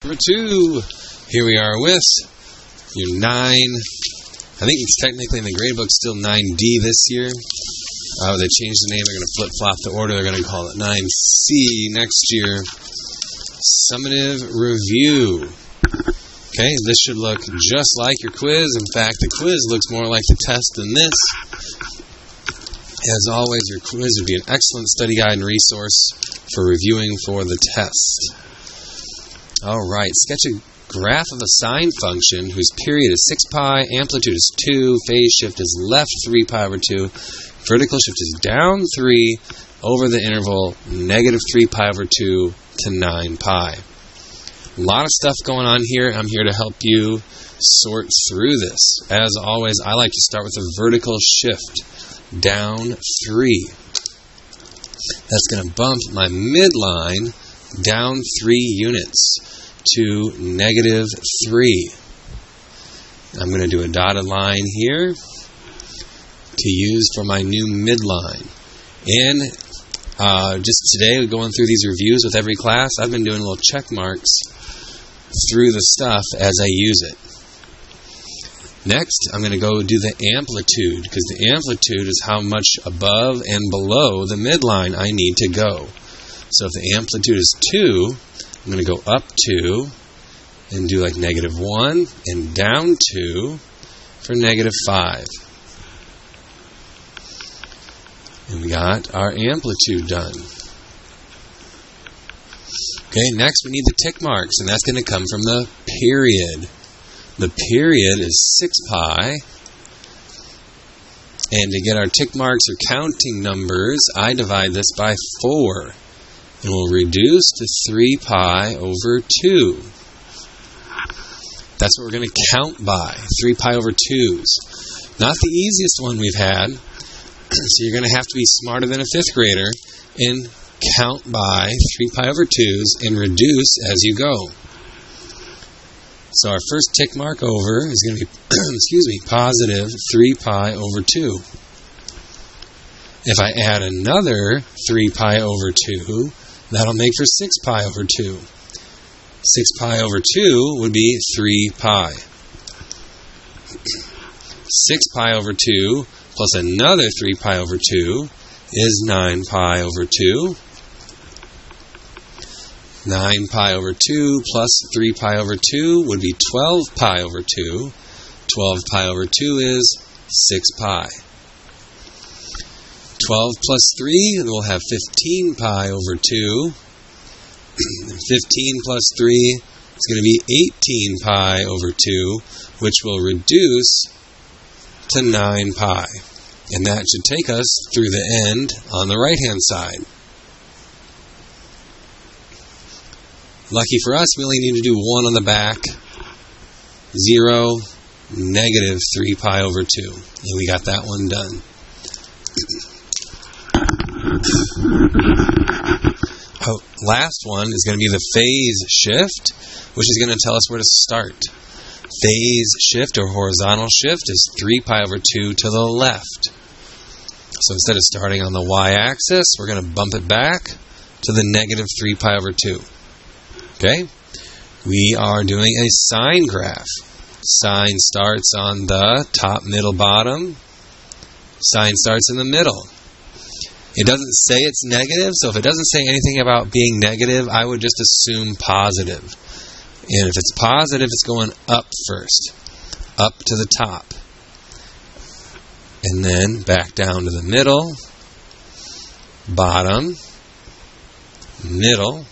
Number 2, here we are with your 9, I think it's technically in the grade book still 9D this year. They changed the name, they're going to flip-flop the order, they're going to call it 9C next year. Summative review. Okay, this should look just like your quiz. In fact, the quiz looks more like the test than this. As always, your quiz would be an excellent study guide and resource for reviewing for the test. Alright, sketch a graph of a sine function whose period is 6 pi, amplitude is 2, phase shift is left 3 pi over 2, vertical shift is down 3 over the interval negative 3 pi over 2 to 9 pi. A lot of stuff going on here. I'm here to help you sort through this. As always, I like to start with a vertical shift down 3. That's going to bump my midline down 3 units to negative 3. I'm going to do a dotted line here to use for my new midline. And just today, going through these reviews with every class, I've been doing little check marks through the stuff as I use it. Next, I'm going to go do the amplitude, because the amplitude is how much above and below the midline I need to go. So if the amplitude is 2, I'm going to go up 2 and do like negative 1 and down 2 for negative 5. And we got our amplitude done. Okay, next we need the tick marks, and that's going to come from the period. The period is 6 pi. And to get our tick marks or counting numbers, I divide this by 4. And we'll reduce to 3 pi over 2. That's what we're going to count by, 3 pi over 2s. Not the easiest one we've had, so you're going to have to be smarter than a 5th grader and count by 3 pi over 2s and reduce as you go. So our first tick mark over is going to be, positive 3 pi over 2. If I add another 3 pi over 2, that'll make for 6 pi over 2. 6 pi over 2 would be 3 pi. 6 pi over 2 plus another 3 pi over 2 is 9 pi over 2. 9 pi over 2 plus 3 pi over 2 would be 12 pi over 2. 12 pi over 2 is 6 pi. 12 plus 3, we'll have 15 pi over 2. 15 plus 3 is going to be 18 pi over 2, which will reduce to 9 pi. And that should take us through the end on the right-hand side. Lucky for us, we only need to do 1 on the back. 0, negative 3 pi over 2. And we got that one done. Last one is going to be the phase shift, which is going to tell us where to start. Phase shift or horizontal shift is 3 pi over 2 to the left. So instead of starting on the y-axis, we're going to bump it back to the negative 3 pi over 2. Okay? We are doing a sine graph. Sine starts on the top, middle, bottom. Sine starts in the middle. It doesn't say it's negative, so if it doesn't say anything about being negative, I would just assume positive. And if it's positive, it's going up first, up to the top. And then back down to the middle, bottom, middle,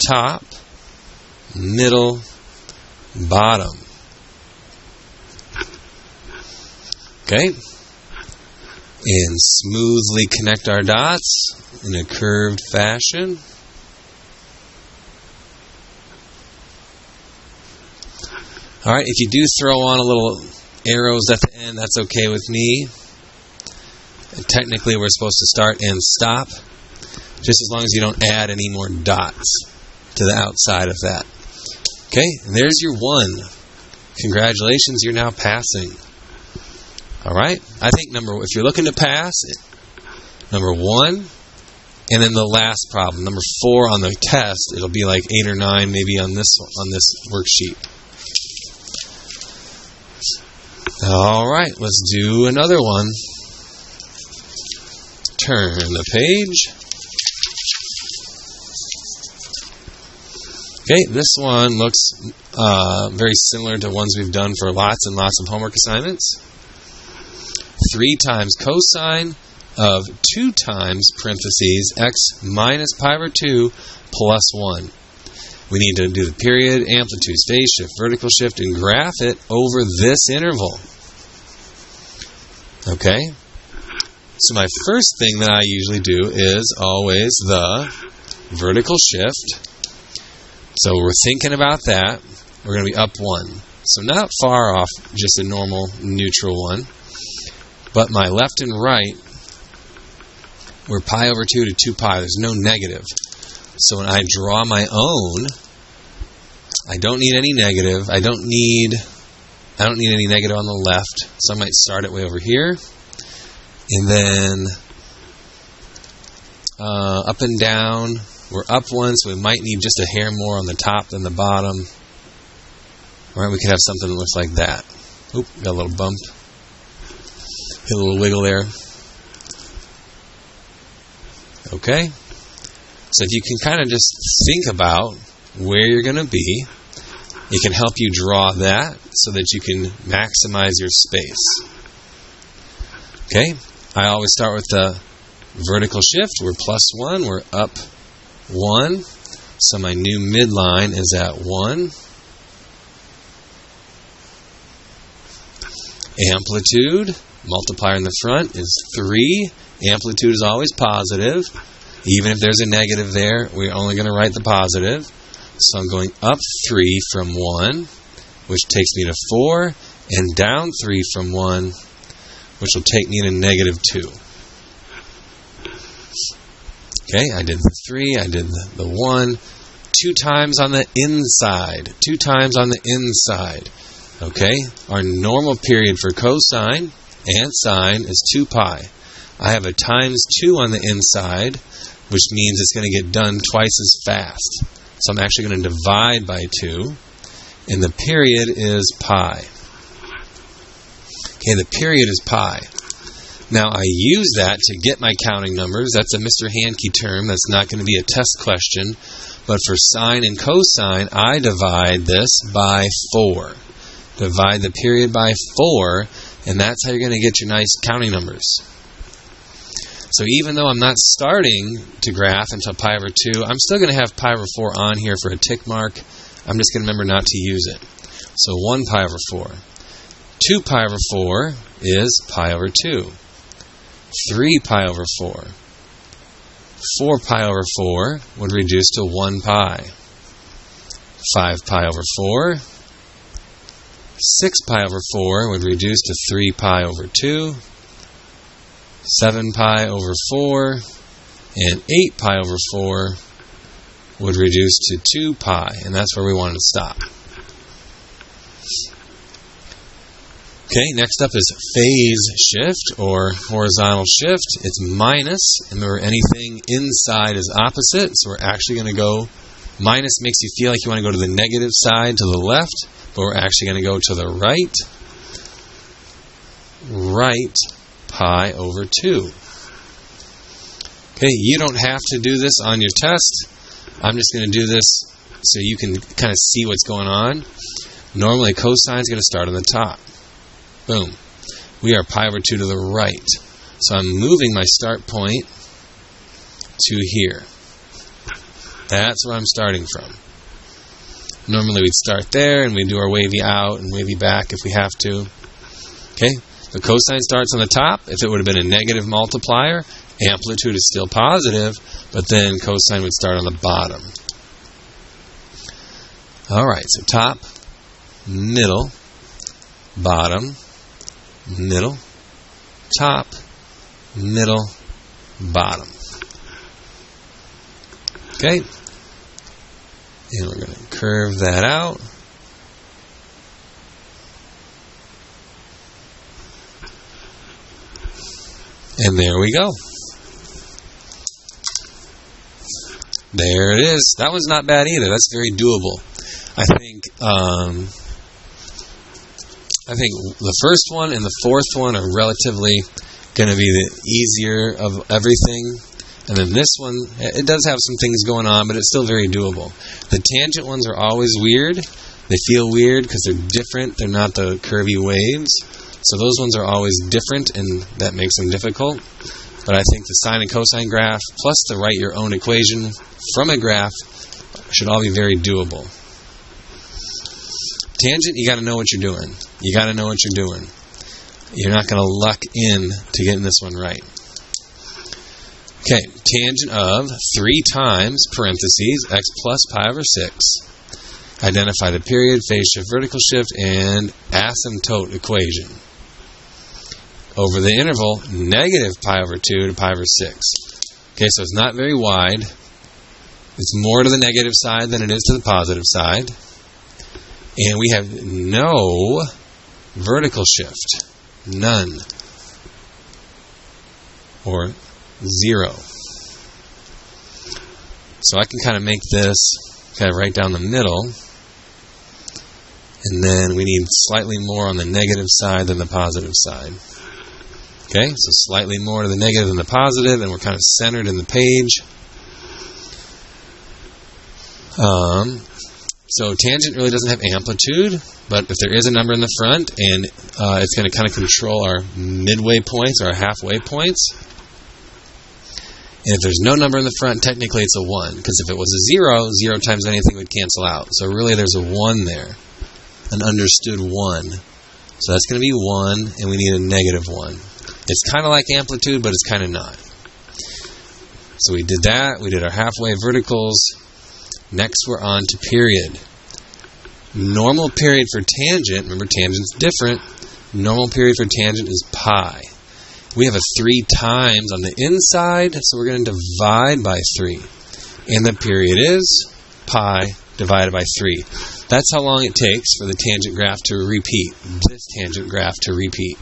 top, middle, bottom. Okay? And smoothly connect our dots in a curved fashion. Alright, if you do throw on a little arrows at the end, that's okay with me. And technically we're supposed to start and stop, just as long as you don't add any more dots to the outside of that. Okay, and there's your 1. Congratulations, you're now passing. Alright, I think if you're looking to pass, number 1 And then the last problem, number 4 on the test, it'll be like 8 or 9 maybe on this worksheet. All right, let's do another one. Turn the page. Okay, this one looks very similar to ones we've done for lots and lots of homework assignments. 3 times cosine of 2 times parentheses x minus pi over 2 plus 1. We need to do the period, amplitude, phase shift, vertical shift, and graph it over this interval. Okay? So my first thing that I usually do is always the vertical shift. So we're thinking about that. We're going to be up 1. So not far off just a normal neutral one. But my left and right, we're pi over 2 to 2 pi. There's no negative. So when I draw my own, I don't need any negative. I don't need any negative on the left. So I might start it way over here. And then up and down, we're up 1, so we might need just a hair more on the top than the bottom. All right, we could have something that looks like that. Oop, got a little bump. Hit a little wiggle there. Okay. So if you can kind of just think about where you're going to be, it can help you draw that so that you can maximize your space. Okay. I always start with the vertical shift. We're plus 1. We're up 1. So my new midline is at 1. Amplitude, multiplier in the front, is 3. Amplitude is always positive. Even if there's a negative there, we're only going to write the positive. So I'm going up 3 from 1, which takes me to 4, and down 3 from 1, which will take me to negative 2. Okay, I did the 3, I did the 1. 2 times on the inside. 2 times on the inside. Okay, our normal period for cosine and sine is 2 pi. I have a times 2 on the inside, which means it's going to get done twice as fast. So I'm actually going to divide by 2, and the period is pi. Okay, the period is pi. Now I use that to get my counting numbers. That's a Mr. Handke term. That's not going to be a test question. But for sine and cosine, I divide this by 4. Divide the period by 4, and that's how you're going to get your nice counting numbers. So even though I'm not starting to graph until pi over 2, I'm still going to have pi over 4 on here for a tick mark. I'm just going to remember not to use it. So 1 pi over 4. 2 pi over 4 is pi over 2. 3 pi over 4. 4 pi over 4 would reduce to 1 pi. 5 pi over 4. 6 pi over 4 would reduce to 3 pi over 2. 7 pi over 4. And 8 pi over 4 would reduce to 2 pi. And that's where we wanted to stop. Okay, next up is phase shift or horizontal shift. It's minus, and remember anything inside is opposite, so we're actually going to go, minus makes you feel like you want to go to the negative side, to the left, but we're actually going to go to the right. Right pi over 2. Okay, you don't have to do this on your test. I'm just going to do this so you can kind of see what's going on. Normally cosine is going to start on the top. Boom. We are pi over 2 to the right. So I'm moving my start point to here. That's where I'm starting from. Normally we'd start there and we'd do our wavy out and wavy back if we have to. Okay? The cosine starts on the top. If it would have been a negative multiplier, amplitude is still positive, but then cosine would start on the bottom. Alright, so top, middle, bottom, middle, top, middle, bottom. Okay? And we're going to curve that out. And there we go. There it is. That one's not bad either. That's very doable. I think the first one and the fourth one are relatively going to be the easier of everything. And then this one, it does have some things going on, but it's still very doable. The tangent ones are always weird. They feel weird because they're different. They're not the curvy waves. So those ones are always different, and that makes them difficult. But I think the sine and cosine graph, plus the write your own equation from a graph, should all be very doable. Tangent, you got to know what you're doing. You got to know what you're doing. You're not going to luck in to getting this one right. Okay, tangent of 3 times, parentheses, x plus pi over 6. Identify the period, phase shift, vertical shift, and asymptote equation. Over the interval, negative pi over 2 to pi over 6. Okay, so it's not very wide. It's more to the negative side than it is to the positive side. And we have no vertical shift. None. Or 0. So I can kind of make this kind of right down the middle. And then we need slightly more on the negative side than the positive side. Okay, so slightly more to the negative than the positive, and we're kind of centered in the page. So tangent really doesn't have amplitude, but if there is a number in the front, and it's going to kind of control our midway points or our halfway points. And if there's no number in the front, technically it's a 1, because if it was a 0, 0 times anything would cancel out. So really there's a 1 there, an understood 1. So that's going to be 1, and we need a negative 1. It's kind of like amplitude, but it's kind of not. So we did that. We did our halfway verticals. Next, we're on to period. Normal period for tangent, remember tangent's different. Normal period for tangent is pi. We have a 3 times on the inside, so we're going to divide by 3. And the period is pi divided by 3. That's how long it takes for the tangent graph to repeat. This tangent graph to repeat.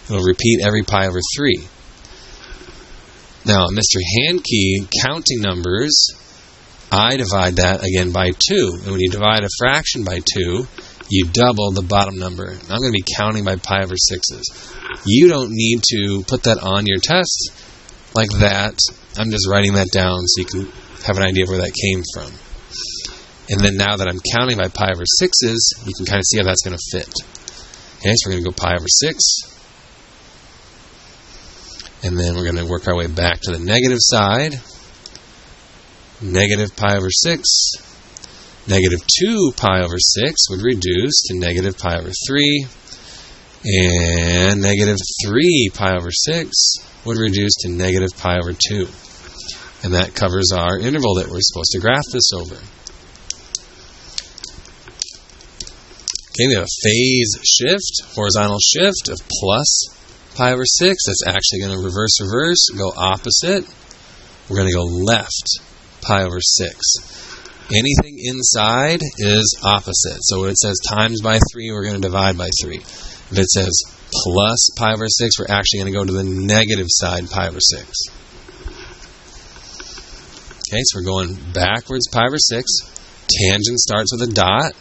It'll repeat every pi over 3. Now, Mr. Handke, counting numbers, I divide that again by 2. And when you divide a fraction by 2, you double the bottom number. I'm going to be counting by pi over 6s. You don't need to put that on your test like that. I'm just writing that down so you can have an idea of where that came from. And then now that I'm counting by pi over 6s, you can kind of see how that's going to fit. Okay, so we're going to go pi over 6. And then we're going to work our way back to the negative side. Negative pi over 6. Negative 2 pi over 6 would reduce to negative pi over 3. And negative 3 pi over 6 would reduce to negative pi over 2. And that covers our interval that we're supposed to graph this over. Okay, we have a phase shift, horizontal shift of plus pi over 6. That's actually going to reverse, go opposite. We're going to go left pi over 6. Anything inside is opposite. So when it says times by 3, we're going to divide by 3. If it says plus pi over 6, we're actually going to go to the negative side pi over 6. Okay, so we're going backwards pi over 6. Tangent starts with a dot.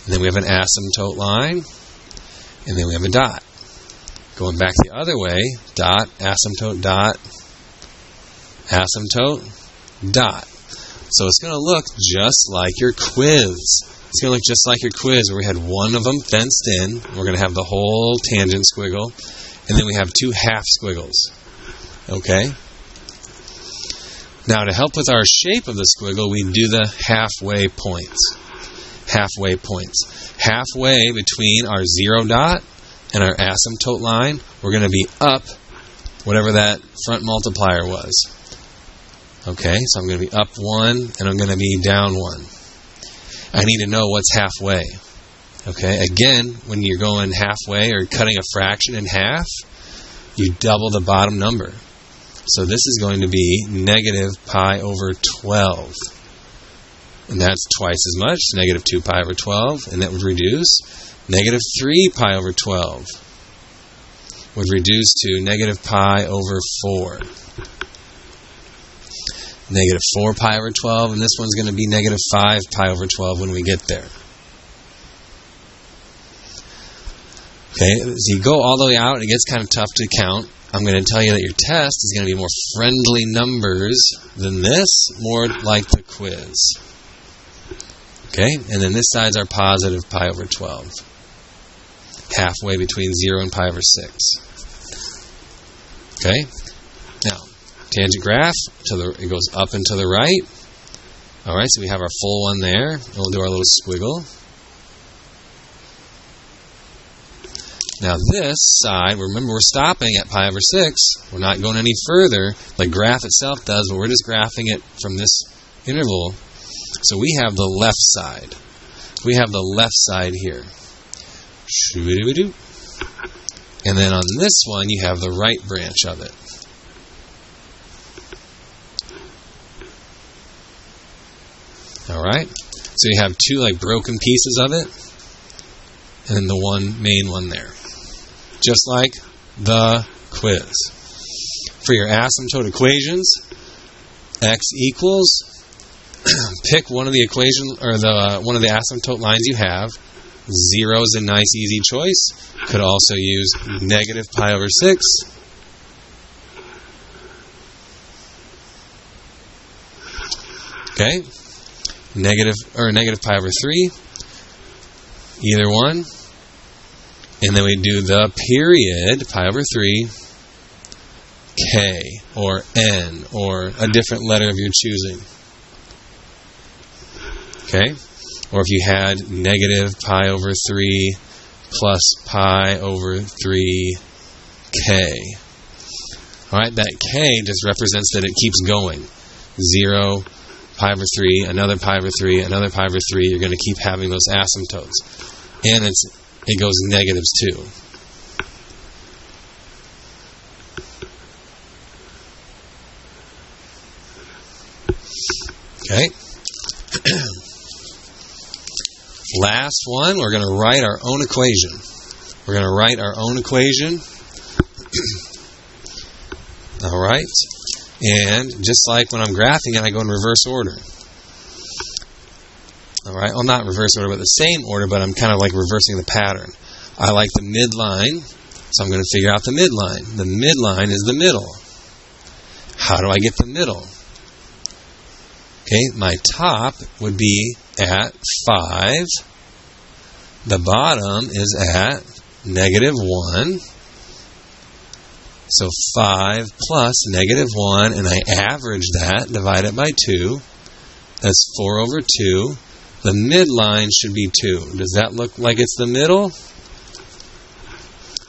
And then we have an asymptote line. And then we have a dot. Going back the other way, dot, asymptote, dot, asymptote, dot. So it's going to look just like your quiz. It's going to look just like your quiz where we had one of them fenced in. We're going to have the whole tangent squiggle. And then we have 2 half squiggles. Okay? Now to help with our shape of the squiggle, we do the halfway points. Halfway points. Halfway between our 0 dot and our asymptote line, we're going to be up whatever that front multiplier was. Okay, so I'm going to be up 1 and I'm going to be down 1. I need to know what's halfway. Okay, again, when you're going halfway or cutting a fraction in half, you double the bottom number. So this is going to be negative pi over 12. And that's twice as much, negative 2 pi over 12, and that would reduce. Negative 3 pi over 12 would reduce to negative pi over 4. negative 4 pi over 12, and this one's going to be negative 5 pi over 12 when we get there. Okay, as you go all the way out, it gets kind of tough to count. I'm going to tell you that your test is going to be more friendly numbers than this, more like the quiz. Okay, and then this side's our positive pi over 12. Halfway between 0 and pi over 6. Okay, now, tangent graph, it goes up and to the right. Alright, so we have our full one there, and we'll do our little squiggle. Now this side, remember we're stopping at pi over 6. We're not going any further like graph itself does, but we're just graphing it from this interval. So we have the left side. We have the left side here. And then on this one, you have the right branch of it. Alright? So you have two like broken pieces of it, and then the one main one there. Just like the quiz. For your asymptote equations, x equals, pick one of the equation or one of the asymptote lines you have. 0 is a nice easy choice. Could also use negative pi over 6. Okay? Negative pi over 3. Either one. And then we do the period, pi over 3, k, or n, or a different letter of your choosing. Okay? Or if you had negative pi over 3 plus pi over 3k. Alright, that k just represents that it keeps going. 0, pi over 3, another pi over 3, another pi over 3. You're going to keep having those asymptotes. And it goes negatives too. Okay. Last one, we're going to write our own equation. We're going to write our own equation. Alright. And just like when I'm graphing it, I go in reverse order. Alright, well not reverse order, but the same order, but I'm kind of like reversing the pattern. I like the midline, so I'm going to figure out the midline. The midline is the middle. How do I get the middle? Okay, my top would be at 5. The bottom is at negative 1. So 5 plus negative 1, and I average that, divide it by 2. That's 4 over 2. The midline should be 2. Does that look like it's the middle?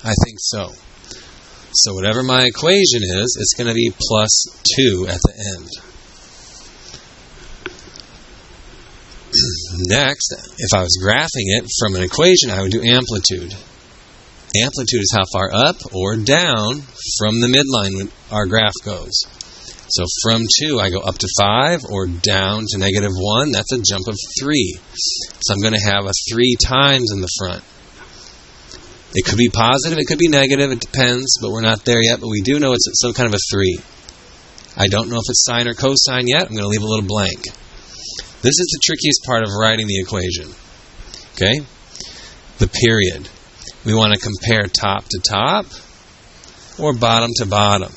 I think so. So whatever my equation is, it's going to be plus 2 at the end. Next, if I was graphing it from an equation, I would do amplitude. Amplitude is how far up or down from the midline our graph goes. So from 2, I go up to 5 or down to negative 1. That's a jump of 3. So I'm going to have a 3 times in the front. It could be positive, it could be negative, it depends, but we're not there yet. But we do know it's some kind of a 3. I don't know if it's sine or cosine yet. I'm going to leave a little blank. This is the trickiest part of writing the equation. Okay? The period. We want to compare top to top or bottom to bottom.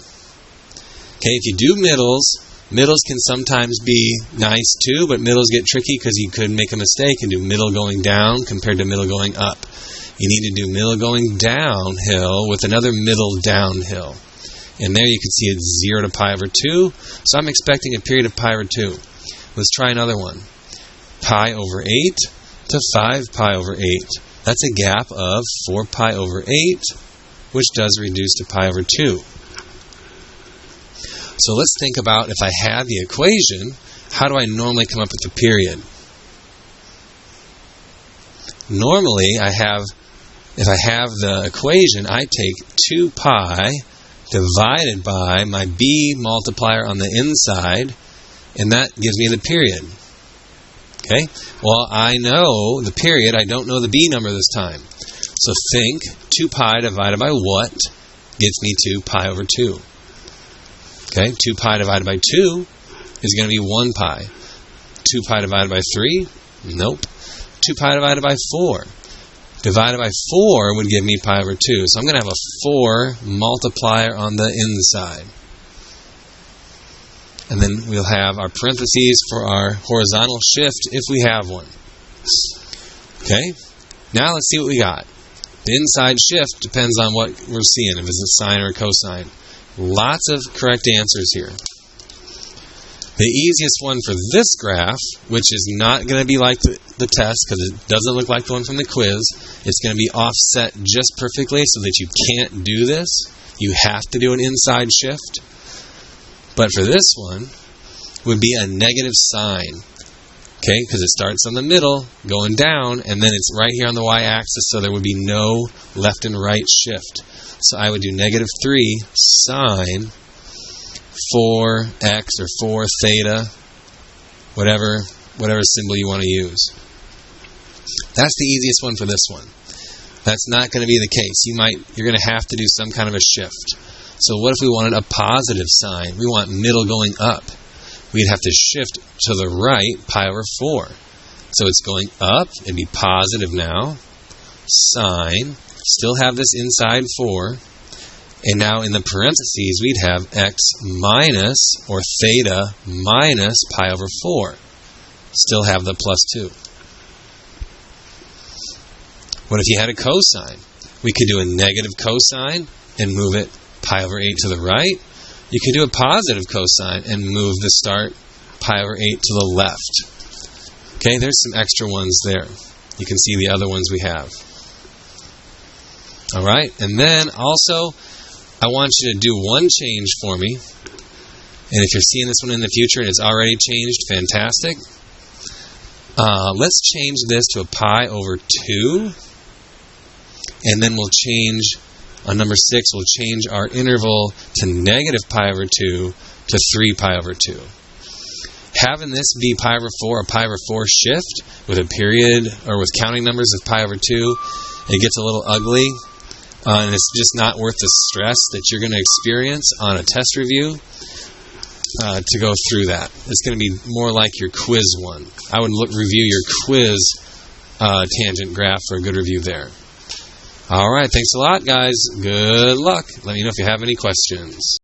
Okay, if you do middles can sometimes be nice too, but middles get tricky because you could make a mistake and do middle going down compared to middle going up. You need to do middle going downhill with another middle downhill. And there you can see it's 0 to pi over 2. So I'm expecting a period of pi over 2. Let's try another one. Pi over 8 to 5 pi over 8. That's a gap of 4 pi over 8, which does reduce to pi over 2. So let's think about if I have the equation, how do I normally come up with the period? Normally, if I have the equation, I take 2 pi divided by my b multiplier on the inside, and that gives me the period. Okay? Well, I know the period. I don't know the b number this time. So think 2 pi divided by what gives me 2 pi over 2. Okay? 2 pi divided by 2 is going to be 1 pi. 2 pi divided by 3? Nope. 2 pi divided by 4. Divided by 4 would give me pi over 2. So I'm going to have a 4 multiplier on the inside. And then we'll have our parentheses for our horizontal shift if we have one. Okay? Now let's see what we got. The inside shift depends on what we're seeing, if it's a sine or a cosine. Lots of correct answers here. The easiest one for this graph, which is not going to be like the test because it doesn't look like the one from the quiz, it's going to be offset just perfectly so that you can't do this. You have to do an inside shift. But for this one, would be a negative sign. Okay, because it starts on the middle, going down, and then it's right here on the y-axis, so there would be no left and right shift. So I would do negative 3 sine 4x or 4 theta, whatever symbol you want to use. That's the easiest one for this one. That's not going to be the case. You're going to have to do some kind of a shift. So what if we wanted a positive sign? We want middle going up. We'd have to shift to the right pi over 4. So it's going up. It'd be positive now. Sine. Still have this inside 4. And now in the parentheses, we'd have x minus, or theta, minus pi over 4. Still have the plus 2. What if you had a cosine? We could do a negative cosine and move it pi over 8 to the right. You could do a positive cosine and move the start pi over 8 to the left. Okay, there's some extra ones there. You can see the other ones we have. Alright, and then also, I want you to do one change for me. And if you're seeing this one in the future and it's already changed, fantastic. Let's change this to a pi over 2. And then we'll change, on number 6, we'll change our interval to negative pi over 2 to 3 pi over 2. Having this be pi over 4, a pi over 4 shift with a period or with counting numbers of pi over 2, it gets a little ugly. And it's just not worth the stress that you're going to experience on a test review to go through that. It's going to be more like your quiz one. I would review your quiz tangent graph for a good review there. All right, thanks a lot, guys. Good luck. Let me know if you have any questions.